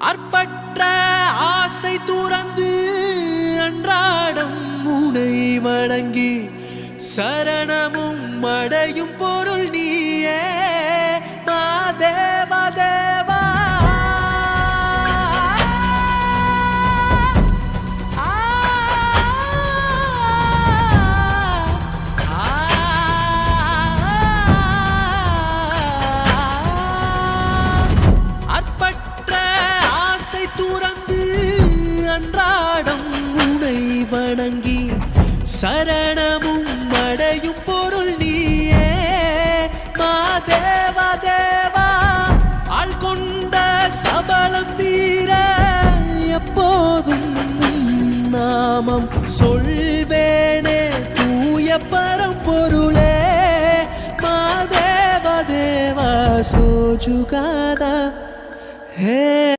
அற்பற்ற ஆசை துறந்து அன்றாடம் உனை வணங்கி சரணமும் அடையும் பொருள் நீயே மாதேவா தேவா. அற்பற்ற ஆசை துறந்து அன்றாடம் உனை வணங்கி சரணமும் அடையும் பொருள் நீயே மாதேவா தேவா. ஆள் கொண்ட சபலம் தீர எப்போதும் நாமம் சொல்வேனே தூய பரம்பொருளே மாதேவா தேவா சோஜுகாதா ஹே.